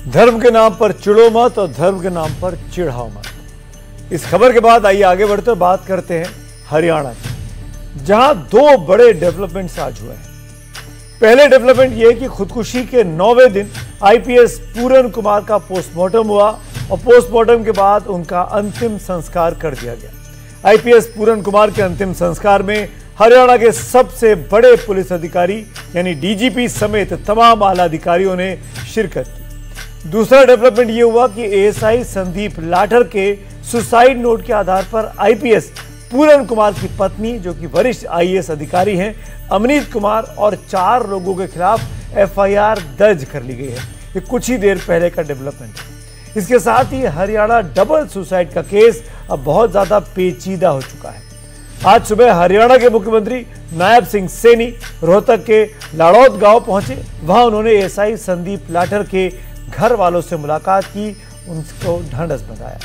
धर्म के नाम पर चिढ़ो मत और धर्म के नाम पर चिढ़ाओ मत। इस खबर के बाद आइए आगे बढ़ते हुए बात करते हैं हरियाणा की, जहां दो बड़े डेवलपमेंट्स आज हुए हैं। पहले डेवलपमेंट यह कि खुदकुशी के 9वें दिन आईपीएस पूरन कुमार का पोस्टमार्टम हुआ और पोस्टमार्टम के बाद उनका अंतिम संस्कार कर दिया गया। आईपीएस पूरन कुमार के अंतिम संस्कार में हरियाणा के सबसे बड़े पुलिस अधिकारी यानी डीजीपी समेत तमाम आला अधिकारियों ने शिरकत की। दूसरा डेवलपमेंट यह हुआ कि एएसआई संदीप लाठर के सुसाइड नोट के आधार पर आईपीएस पूरन कुमार की पत्नी, जो कि वरिष्ठ आईएएस अधिकारी हैं, अमनीत कुमार और 4 लोगों के खिलाफ एफआईआर दर्ज कर ली गई है। ये कुछ ही देर पहले का डेवलपमेंट है। इसके साथ ही हरियाणा डबल सुसाइड का केस अब बहुत ज्यादा पेचीदा हो चुका है। आज सुबह हरियाणा के मुख्यमंत्री नायब सिंह सैनी रोहतक के लाड़ौद गांव पहुंचे। वहां उन्होंने एएसआई संदीप लाठर के घर वालों से मुलाकात की, उनको ढांढस बंधाया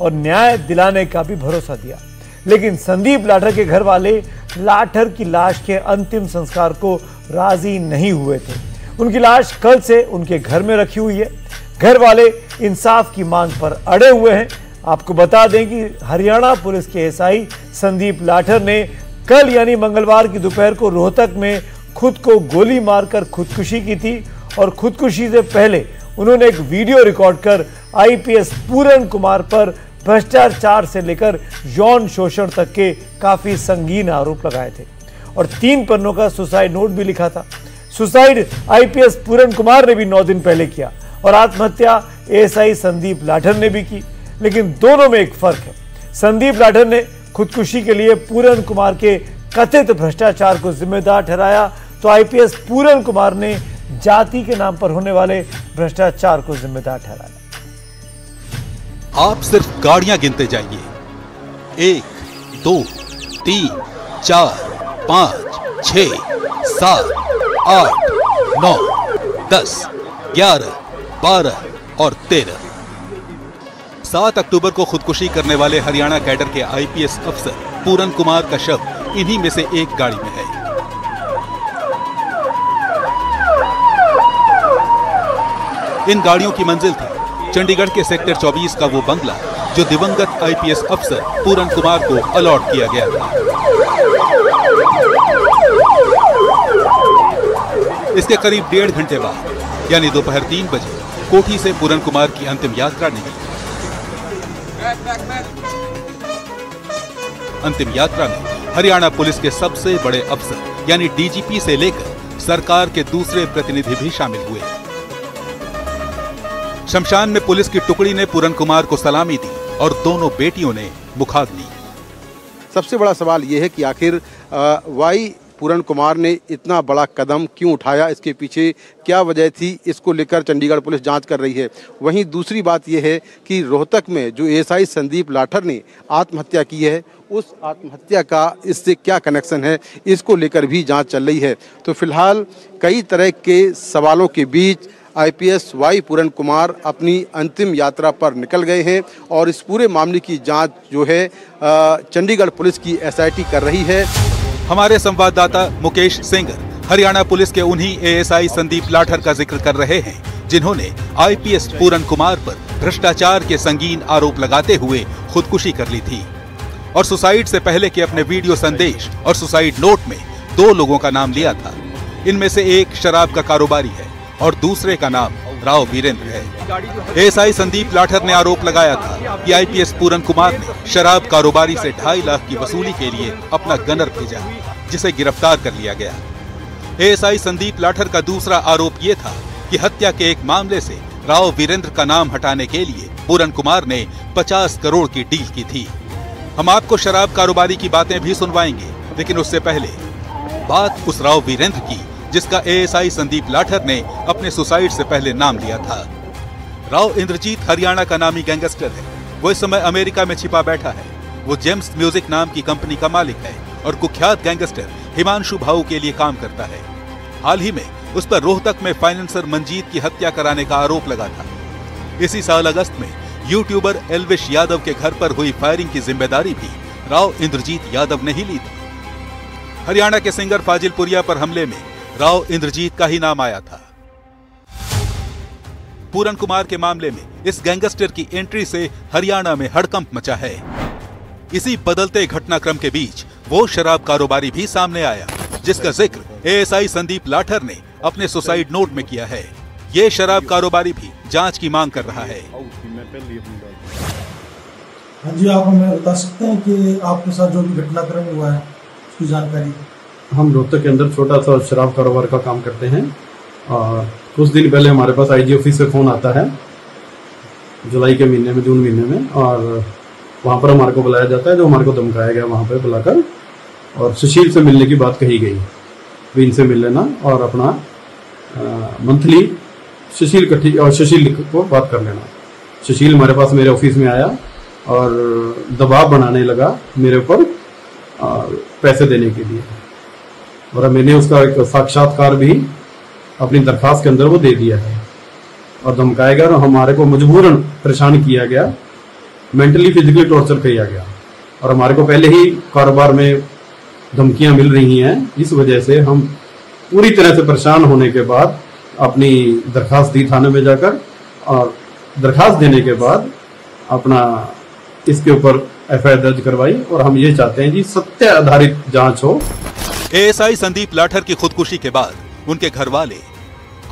और न्याय दिलाने का भी भरोसा दिया। लेकिन संदीप लाठर के घर वाले लाठर की लाश के अंतिम संस्कार को राजी नहीं हुए थे। उनकी लाश कल से उनके घर में रखी हुई है। घर वाले इंसाफ की मांग पर अड़े हुए हैं। आपको बता दें कि हरियाणा पुलिस के एएसआई संदीप लाठर ने कल यानी मंगलवार की दोपहर को रोहतक में खुद को गोली मारकर खुदकुशी की थी और खुदकुशी से पहले उन्होंने एक वीडियो रिकॉर्ड कर आईपीएस पूरन कुमार पर भ्रष्टाचार से लेकर यौन शोषण तक के काफी संगीन आरोप लगाए थे और 3 पन्नों का सुसाइड नोट भी लिखा था। सुसाइड आईपीएस पूरन कुमार ने भी 9 दिन पहले किया और आत्महत्या एएसआई संदीप लाठर ने भी की। लेकिन दोनों में एक फर्क है। संदीप लाठर ने खुदकुशी के लिए पूरन कुमार के कथित भ्रष्टाचार को जिम्मेदार ठहराया, तो आईपीएस पूरन कुमार ने जाति के नाम पर होने वाले भ्रष्टाचार को जिम्मेदार ठहराया। आप सिर्फ गाड़ियां गिनते जाइए, 1, 2, 3, 4, 5, 6, 7, 8, 9, 10, 11, 12 और 13। 7 अक्टूबर को खुदकुशी करने वाले हरियाणा कैडर के आईपीएस अफसर पूरन कुमार का शव इन्हीं में से एक गाड़ी में है। इन गाड़ियों की मंजिल थी चंडीगढ़ के सेक्टर 24 का वो बंगला जो दिवंगत आईपीएस अफसर पूरन कुमार को अलॉट किया गया था। इसके करीब 1.5 घंटे बाद यानी दोपहर 3 बजे कोठी से पूरन कुमार की अंतिम यात्रा निकली। अंतिम यात्रा में हरियाणा पुलिस के सबसे बड़े अफसर यानी डीजीपी से लेकर सरकार के दूसरे प्रतिनिधि भी शामिल हुए। शमशान में पुलिस की टुकड़ी ने पूरन कुमार को सलामी दी और दोनों बेटियों ने मुखाग्नि। सबसे बड़ा सवाल यह है कि आखिर वाई पूरन कुमार ने इतना बड़ा कदम क्यों उठाया, इसके पीछे क्या वजह थी, इसको लेकर चंडीगढ़ पुलिस जांच कर रही है। वहीं दूसरी बात यह है कि रोहतक में जो एएसआई संदीप लाठर ने आत्महत्या की है, उस आत्महत्या का इससे क्या कनेक्शन है, इसको लेकर भी जांच चल रही है। तो फिलहाल कई तरह के सवालों के बीच आईपीएस वाई पूरन कुमार अपनी अंतिम यात्रा पर निकल गए हैं और इस पूरे मामले की जांच जो है चंडीगढ़ पुलिस की एसआईटी कर रही है। हमारे संवाददाता मुकेश सेंगर हरियाणा पुलिस के उन्हीं एएसआई संदीप लाठर का जिक्र कर रहे हैं जिन्होंने आईपीएस पूरन कुमार पर भ्रष्टाचार के संगीन आरोप लगाते हुए खुदकुशी कर ली थी और सुसाइड से पहले के अपने वीडियो संदेश और सुसाइड नोट में 2 लोगों का नाम लिया था। इनमें से एक शराब का कारोबारी है और दूसरे का नाम राव वीरेंद्र है। एएसआई संदीप लाठर ने आरोप लगाया था कि आईपीएस पूरन कुमार ने शराब कारोबारी से 2.5 लाख की वसूली के लिए अपना गनर भेजा, जिसे गिरफ्तार कर लिया गया। एएसआई संदीप लाठर का दूसरा आरोप यह था कि हत्या के एक मामले से राव वीरेंद्र का नाम हटाने के लिए पूरन कुमार ने 50 करोड़ की डील की थी। हम आपको शराब कारोबारी की बातें भी सुनवाएंगे, लेकिन उससे पहले बात उस राव वीरेंद्र की जिसका एएसआई संदीप लाठर ने अपने सुसाइड से पहले नाम लिया था। राव इंद्रजीत हरियाणा का नामी गैंगस्टर है। वो इस समय अमेरिका में छिपा बैठा है। वो जेम्स म्यूजिक नाम की कंपनी का मालिक है और कुख्यात गैंगस्टर हिमांशु भाऊ के लिए काम करता है। हाल ही में उस पर रोहतक में फाइनेंसर मंजीत की हत्या कराने का आरोप लगा था। इसी साल अगस्त में यूट्यूबर एल्विश यादव के घर पर हुई फायरिंग की जिम्मेदारी भी राव इंद्रजीत यादव ने ही ली थी। हरियाणा के सिंगर फाजिलपुरिया पर हमले में राव इंद्रजीत का ही नाम आया था। पूरन कुमार के मामले में इस गैंगस्टर की एंट्री से हरियाणा में हड़कंप मचा है। इसी बदलते घटनाक्रम के बीच वो शराब कारोबारी भी सामने आया जिसका जिक्र एएसआई संदीप लाठर ने अपने सुसाइड नोट में किया है। ये शराब कारोबारी भी जांच की मांग कर रहा है। हाँ जी, आप हमें बता सकते हैं कि आपके साथ जो भी घटनाक्रम हुआ है उसकी जानकारी। हम रोहतक के अंदर छोटा सा शराब कारोबार का काम करते हैं और कुछ दिन पहले हमारे पास आईजी ऑफिस से फ़ोन आता है जुलाई के महीने में, जून महीने में, और वहाँ पर हमारे को बुलाया जाता है। जो हमारे को धमकाया गया वहाँ पर बुलाकर और सुशील से मिलने की बात कही गई, भी इनसे मिल लेना और अपना मंथली सुशील को बात कर लेना। सुशील हमारे पास मेरे ऑफिस में आया और दबाव बनाने लगा मेरे ऊपर पैसे देने के लिए, और मैंने उसका एक साक्षात्कार भी अपनी दरखास्त के अंदर वो दे दिया है और धमकाया गया और हमारे को मजबूरन परेशान किया गया, मेंटली फिजिकली टॉर्चर किया गया और हमारे को पहले ही कारोबार में धमकियां मिल रही हैं। इस वजह से हम पूरी तरह से परेशान होने के बाद अपनी दरखास्त दी थाने में जाकर, और दरखास्त देने के बाद अपना इसके ऊपर एफआईआर दर्ज करवाई और हम ये चाहते हैं जी सत्य आधारित जांच हो। एएसआई संदीप लाठर की खुदकुशी के बाद उनके घर वाले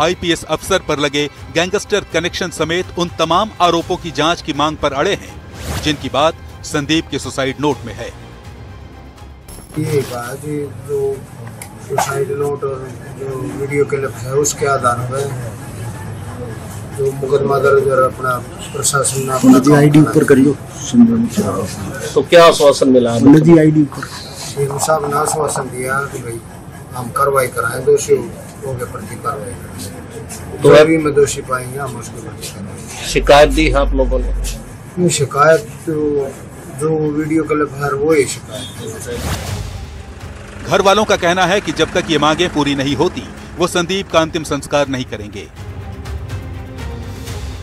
आईपीएस अफसर पर लगे गैंगस्टर कनेक्शन समेत उन तमाम आरोपों की जांच की मांग पर अड़े हैं जिनकी बात संदीप के सुसाइड नोट में है। ये कहा जी जो सुसाइड नोट और जो वीडियो क्लिप है उसके आधार पर जो मुकदमा दर्ज और अपना प्रशासन ने अपना आईडी ऊपर करियो। तो क्या आश्वासन मिला? जी आईडी ऊपर सीएम साहब ने आश्वासन दिया कि भाई हम कार्रवाई कराएं, दोषियों के प्रति कार्रवाई करें, तो अभी में दोषी पाएंगे हम उसके प्रति करेंगे। शिकायत दी है आप लोगों ने? शिकायत तो जो वीडियो क्लिप है वो ही शिकायत है। घर वालों का कहना है कि जब तक ये मांगे पूरी नहीं होती वो संदीप का अंतिम संस्कार नहीं करेंगे।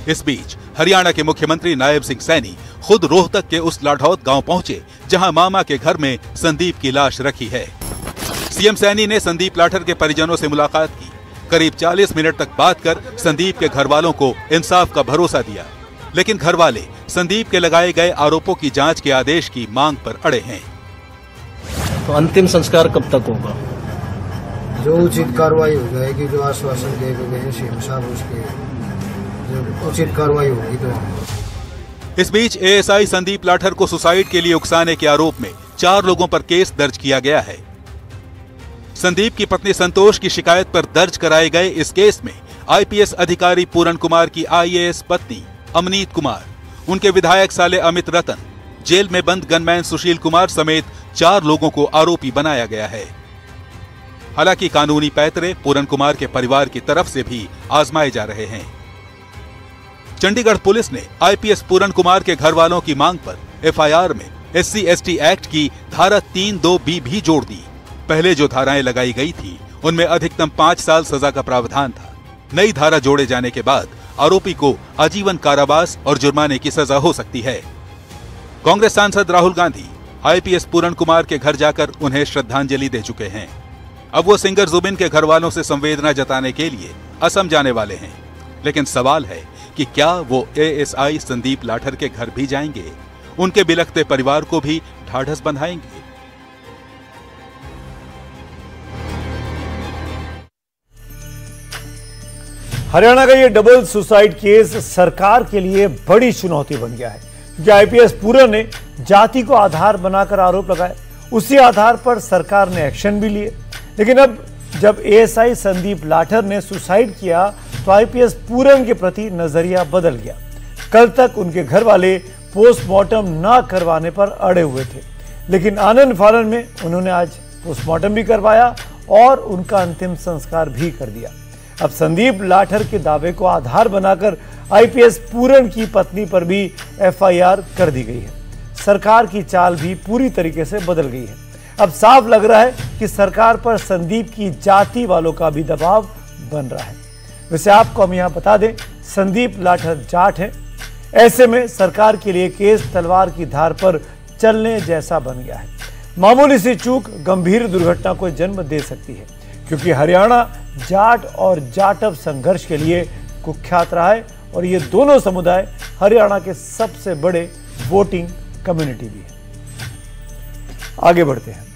इस बीच हरियाणा के मुख्यमंत्री नायब सिंह सैनी खुद रोहतक के उस लाठौत गांव पहुंचे जहां मामा के घर में संदीप की लाश रखी है। सीएम सैनी ने संदीप लाठर के परिजनों से मुलाकात की। करीब 40 मिनट तक बात कर संदीप के घर वालों को इंसाफ का भरोसा दिया, लेकिन घर वाले संदीप के लगाए गए आरोपों की जांच के आदेश की मांग पर अड़े हैं। तो अंतिम संस्कार कब तक होगा? जो उचित कार्रवाई हो जाएगी, जो आश्वासन दे गए सीएम साहब, उसके जो उचित कार्रवाई होगी तो। इस बीच एएसआई संदीप लाठर को सुसाइड के लिए उकसाने के आरोप में 4 लोगों पर केस दर्ज किया गया है। संदीप की पत्नी संतोष की शिकायत पर दर्ज कराए गए इस केस में आईपीएस अधिकारी पूरन कुमार की आईएएस पत्नी अमनीत कुमार, उनके विधायक साले अमित रतन, जेल में बंद गनमैन सुशील कुमार समेत 4 लोगों को आरोपी बनाया गया है। हालांकि कानूनी पैतरे पूरन कुमार के परिवार की तरफ से भी आजमाए जा रहे हैं। चंडीगढ़ पुलिस ने आईपीएस पूरन कुमार के घर वालों की मांग पर एफआईआर में SC/ST एक्ट की धारा 3(2)B भी जोड़ दी। पहले जो धाराएं लगाई गई थी उनमें अधिकतम 5 साल सजा का प्रावधान था। नई धारा जोड़े जाने के बाद आरोपी को आजीवन कारावास और जुर्माने की सजा हो सकती है। कांग्रेस सांसद राहुल गांधी आईपीएस पूरन कुमार के घर जाकर उन्हें श्रद्धांजलि दे चुके हैं। अब वो सिंगर जुबिन के घर वालों से संवेदना जताने के लिए असम जाने वाले हैं, लेकिन सवाल है कि क्या वो एएसआई संदीप लाठर के घर भी जाएंगे, उनके बिलखते परिवार को भी ढाढ़स बंधाएंगे? हरियाणा का ये डबल सुसाइड केस सरकार के लिए बड़ी चुनौती बन गया है, क्योंकि आईपीएस पूरन ने जाति को आधार बनाकर आरोप लगाए, उसी आधार पर सरकार ने एक्शन भी लिए। लेकिन अब जब एएसआई संदीप लाठर ने सुसाइड किया तो आईपीएस पूरन के प्रति नजरिया बदल गया। कल तक उनके घर वाले पोस्टमार्टम न करवाने पर अड़े हुए थे, लेकिन आनंद फानन में उन्होंने आज पोस्टमार्टम भी करवाया और उनका अंतिम संस्कार भी कर दिया। अब संदीप लाठर के दावे को आधार बनाकर आईपीएस पूरन की पत्नी पर भी एफआईआर कर दी गई है। सरकार की चाल भी पूरी तरीके से बदल गई है। अब साफ लग रहा है कि सरकार पर संदीप की जाति वालों का भी दबाव बन रहा है। वैसे आपको हम यहां बता दें, संदीप लाठर जाट है, ऐसे में सरकार के लिए केस तलवार की धार पर चलने जैसा बन गया है। मामूली सी चूक गंभीर दुर्घटना को जन्म दे सकती है, क्योंकि हरियाणा जाट और जाटव संघर्ष के लिए कुख्यात रहा है और ये दोनों समुदाय हरियाणा के सबसे बड़े वोटिंग कम्युनिटी भी है। आगे बढ़ते हैं।